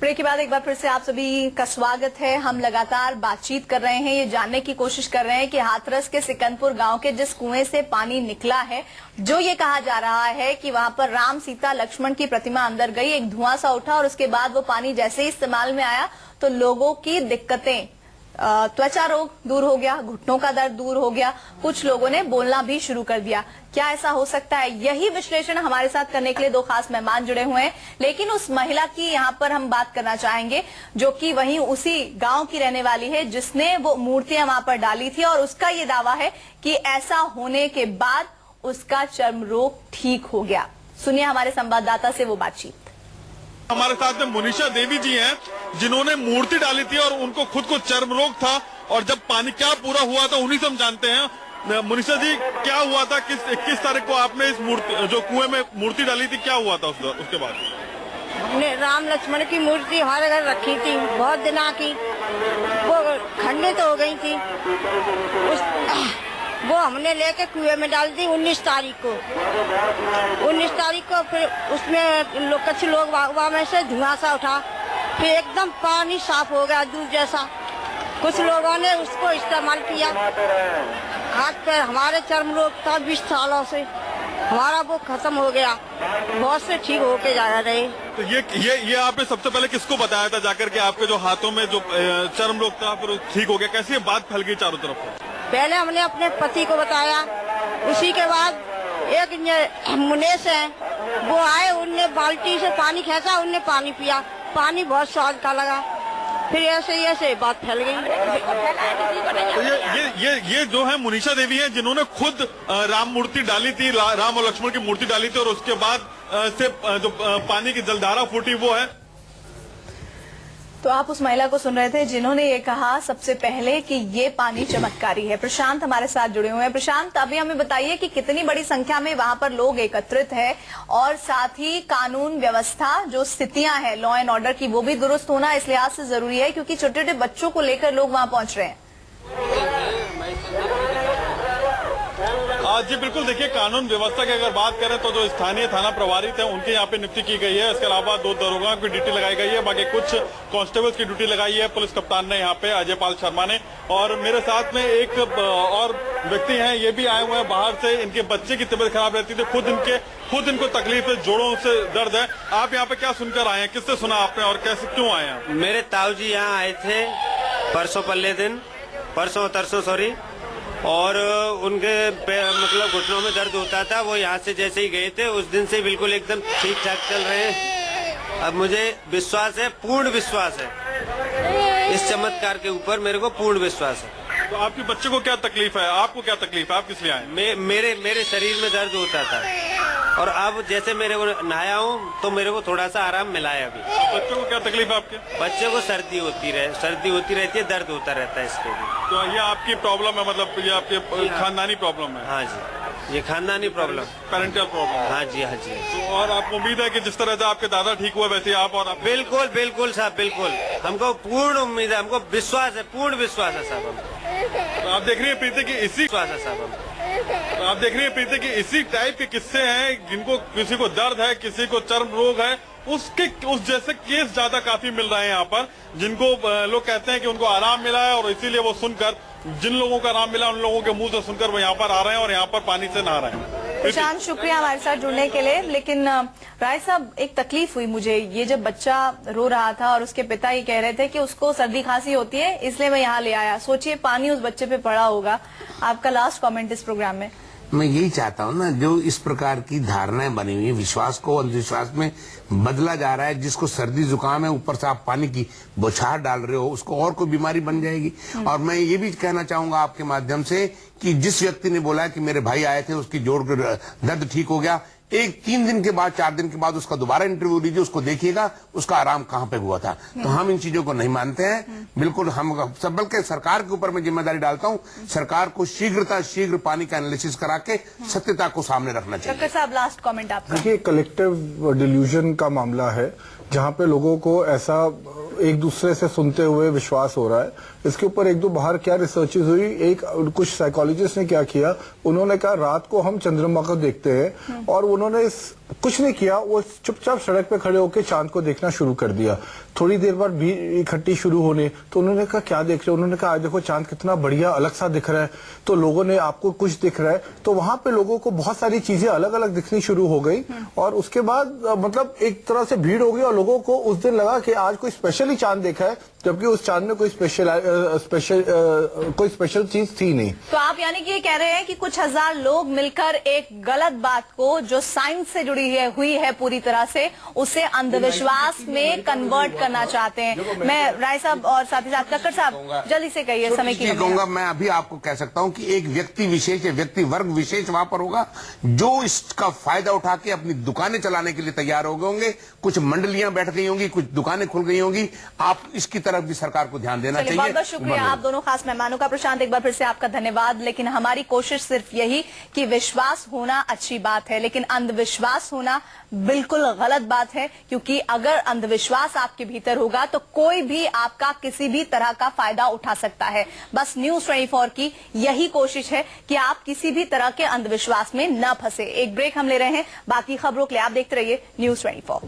Break के बाद एक बार फिर से आप सभी का स्वागत है। हम लगातार बातचीत कर रहे हैं, ये जानने की कोशिश कर रहे हैं कि हाथरस के सिकंदपुर गांव के जिस कुएं से पानी निकला है, जो ये कहा जा रहा है कि वहां पर राम सीता लक्ष्मण की प्रतिमा अंदर गई, एक धुआं सा उठा और उसके बाद वो पानी जैसे ही इस्तेमाल में आया तो लोगों की दिक्कतें, त्वचा रोग दूर हो गया, घुटनों का दर्द दूर हो गया, कुछ लोगों ने बोलना भी शुरू कर दिया। क्या ऐसा हो सकता है? यही विश्लेषण हमारे साथ करने के लिए दो खास मेहमान जुड़े हुए हैं, लेकिन उस महिला की यहाँ पर हम बात करना चाहेंगे जो कि वहीं उसी गांव की रहने वाली है जिसने वो मूर्तियां वहां पर डाली थी और उसका ये दावा है कि ऐसा होने के बाद उसका चर्म रोग ठीक हो गया। सुनिए हमारे संवाददाता से वो बातचीत। हमारे साथ में मुनीषा देवी जी हैं जिन्होंने मूर्ति डाली थी और उनको खुद को चर्म रोग था, और जब पानी क्या पूरा हुआ था उन्हीं से हम जानते हैं। मुनीषा जी, क्या हुआ था? किस तारीख को आपने इस मूर्ति, जो कुएं में मूर्ति डाली थी, क्या हुआ था उसके बाद? हमने राम लक्ष्मण की मूर्ति हमारे घर रखी थी बहुत दिनों की, वो खंडित हो गई थी। वो हमने लेके कुएं में डाल दी 19 तारीख को। 19 तारीख को फिर उसमें कुछ लोग वहाँ में से धुआं सा उठा, फिर एकदम पानी साफ हो गया दूध जैसा। कुछ लोगों ने उसको इस्तेमाल किया। हाथ पे हमारे चर्म रोग था 20 सालों से, हमारा वो खत्म हो गया, बहुत से ठीक होके जा रहे। तो ये आपने सबसे पहले किसको बताया था जाकर के आपके जो हाथों में जो चर्म रोग था फिर ठीक हो गया? कैसी ये बात फैल गई चारों तरफ? पहले हमने अपने पति को बताया, उसी के बाद एक मुनेश है वो आए, उनने बाल्टी से पानी खींचा, उनने पानी पिया, पानी बहुत स्वाद का लगा, फिर ऐसे बात फैल गई। तो ये जो है मुनीषा देवी है जिन्होंने खुद राम मूर्ति डाली थी, राम और लक्ष्मण की मूर्ति डाली थी, और उसके बाद से जो पानी की जलधारा फूटी वो है। तो आप उस महिला को सुन रहे थे जिन्होंने ये कहा सबसे पहले कि ये पानी चमत्कारी है। प्रशांत हमारे साथ जुड़े हुए हैं। प्रशांत, अभी हमें बताइए कि कितनी बड़ी संख्या में वहां पर लोग एकत्रित है, और साथ ही कानून व्यवस्था जो स्थितियां हैं लॉ एंड ऑर्डर की, वो भी दुरुस्त होना इस लिहाज से जरूरी है क्योंकि छोटे छोटे बच्चों को लेकर लोग वहां पहुंच रहे हैं। जी बिल्कुल, देखिए कानून व्यवस्था की अगर बात करें तो जो स्थानीय थाना प्रभारी थे उनके यहाँ पे नियुक्ति की गई है। इसके अलावा 2 दरोगा की ड्यूटी लगाई गई है, बाकी कुछ कांस्टेबल्स की ड्यूटी लगाई है पुलिस कप्तान ने यहाँ पे, अजय पाल शर्मा ने। और मेरे साथ में एक और व्यक्ति हैं, ये भी आए हुए हैं बाहर से। इनके बच्चे की तबीयत खराब रहती थी, खुद इनको तकलीफ है, जोड़ों से दर्द है। आप यहाँ पे क्या सुनकर आए हैं? किससे सुना आपने और कैसे क्यों आए हैं? मेरे ताऊ जी यहाँ आए थे परसों सॉरी, और उनके मतलब घुटनों में दर्द होता था। वो यहाँ से जैसे ही गए थे उस दिन से बिल्कुल एकदम ठीक ठाक चल रहे हैं। अब मुझे विश्वास है, पूर्ण विश्वास है इस चमत्कार के ऊपर, मेरे को पूर्ण विश्वास है। तो आपके बच्चे को क्या तकलीफ है? आपको क्या तकलीफ है? आप किस लिए आए? मेरे शरीर में दर्द होता था, और अब जैसे मेरे को नहाया हूँ तो मेरे को थोड़ा सा आराम मिला है। अभी बच्चों को क्या तकलीफ है आपके? बच्चे को सर्दी होती रहती है, दर्द होता रहता है इसके लिए। तो ये आपकी प्रॉब्लम है, मतलब ये आपके खानदानी प्रॉब्लम है? हाँ जी, ये खानदानी प्रॉब्लम, पेरेंटल प्रॉब्लम। हाँ जी। तो और आपको उम्मीद है कि जिस तरह से आपके दादा ठीक हुए वैसे आप और आप? बिल्कुल साहब, बिल्कुल हमको पूर्ण उम्मीद है, हमको विश्वास है, पूर्ण विश्वास है साहब हमको। तो आप देख रही है प्रीति की इसी इसी टाइप के किस्से हैं, जिनको किसी को दर्द है, किसी को चर्म रोग है, उस जैसे केस ज्यादा काफी मिल रहे हैं यहाँ पर, जिनको लोग कहते हैं कि उनको आराम मिला है, और इसीलिए वो सुनकर, जिन लोगों को आराम मिला उन लोगों के मुंह से सुनकर वो यहाँ पर आ रहे हैं और यहाँ पर पानी से नहा रहे हैं। प्रशांत, शुक्रिया हमारे साथ जुड़ने के लिए। लेकिन राय साहब, एक तकलीफ हुई मुझे, ये जब बच्चा रो रहा था और उसके पिता ये कह रहे थे कि उसको सर्दी खांसी होती है इसलिए मैं यहाँ ले आया। सोचिए पानी उस बच्चे पे पड़ा होगा। आपका लास्ट कमेंट इस प्रोग्राम में? मैं यही चाहता हूँ ना, जो इस प्रकार की धारणाएं बनी हुई है, विश्वास को अंधविश्वास में बदला जा रहा है। जिसको सर्दी जुकाम है, ऊपर से आप पानी की बौछार डाल रहे हो, उसको और कोई बीमारी बन जाएगी। और मैं ये भी कहना चाहूंगा आपके माध्यम से कि जिस व्यक्ति ने बोला कि मेरे भाई आए थे, उसकी जोड़ दर्द ठीक हो गया, 3 दिन के बाद 4 दिन के बाद उसका दोबारा इंटरव्यू लीजिए, उसको देखिएगा उसका आराम कहाँ पे हुआ था। तो हम इन चीजों को नहीं मानते हैं बिल्कुल। हम सब बल्कि सरकार के ऊपर मैं जिम्मेदारी डालता हूँ, सरकार को शीघ्र पानी का एनालिसिस करा के सत्यता को सामने रखना चाहिए। डॉक्टर साहब, लास्ट कमेंट आपका? देखिए, कलेक्टिव डिल्यूजन का मामला है, जहाँ पे लोगों को ऐसा एक दूसरे से सुनते हुए विश्वास हो रहा है। इसके ऊपर एक दो बाहर क्या रिसर्चेस हुई, एक कुछ साइकोलॉजिस्ट ने क्या किया, उन्होंने कहा रात को हम चंद्रमा को देखते हैं और उन्होंने कुछ नहीं किया, वो चुपचाप सड़क पे खड़े होकर चांद को देखना शुरू कर दिया। थोड़ी देर बाद भीड़ इकट्ठी शुरू होने, तो उन्होंने कहा क्या देख रहे हो, उन्होंने कहा आज देखो चांद कितना बढ़िया अलग सा दिख रहा है, तो लोगों ने आपको कुछ दिख रहा है, तो वहां पे लोगों को बहुत सारी चीजें अलग अलग दिखनी शुरू हो गई और उसके बाद मतलब एक तरह से भीड़ हो गई और लोगों को उस दिन लगा कि आज कोई स्पेशली चांद देखा है, जबकि उस चांद में कोई स्पेशल चीज थी नहीं। तो आप यानी कि ये कह रहे हैं कि कुछ हजार लोग मिलकर एक गलत बात को जो साइंस से जुड़ी हुई है पूरी तरह से, उसे अंधविश्वास में कन्वर्ट करना चाहते हैं। मैं राय साहब और साथ ही साथ कक्कड़ साहब जल्दी से कहिए, समय की कहूंगा मैं अभी आपको कह सकता हूं कि एक व्यक्ति विशेष या व्यक्ति वर्ग विशेष वहां पर होगा जो इसका फायदा उठा के अपनी दुकानें चलाने के लिए तैयार हो गए होंगे। कुछ मंडलियां बैठ गई होंगी, कुछ दुकानें खुल गई होंगी। आप इसकी तरफ भी सरकार को ध्यान देना चाहिए। बहुत बहुत शुक्रिया आप दोनों खास मेहमानों का। प्रशांत, एक बार फिर से आपका धन्यवाद। लेकिन हमारी कोशिश सिर्फ यही कि विश्वास होना अच्छी बात है, लेकिन अंधविश्वास होना बिल्कुल गलत बात है, क्योंकि अगर अंधविश्वास आपके भीतर होगा तो कोई भी आपका किसी भी तरह का फायदा उठा सकता है। बस न्यूज़ 24 की यही कोशिश है कि आप किसी भी तरह के अंधविश्वास में न फंसे। एक ब्रेक हम ले रहे हैं, बाकी खबरों के लिए आप देखते रहिए न्यूज़ 24।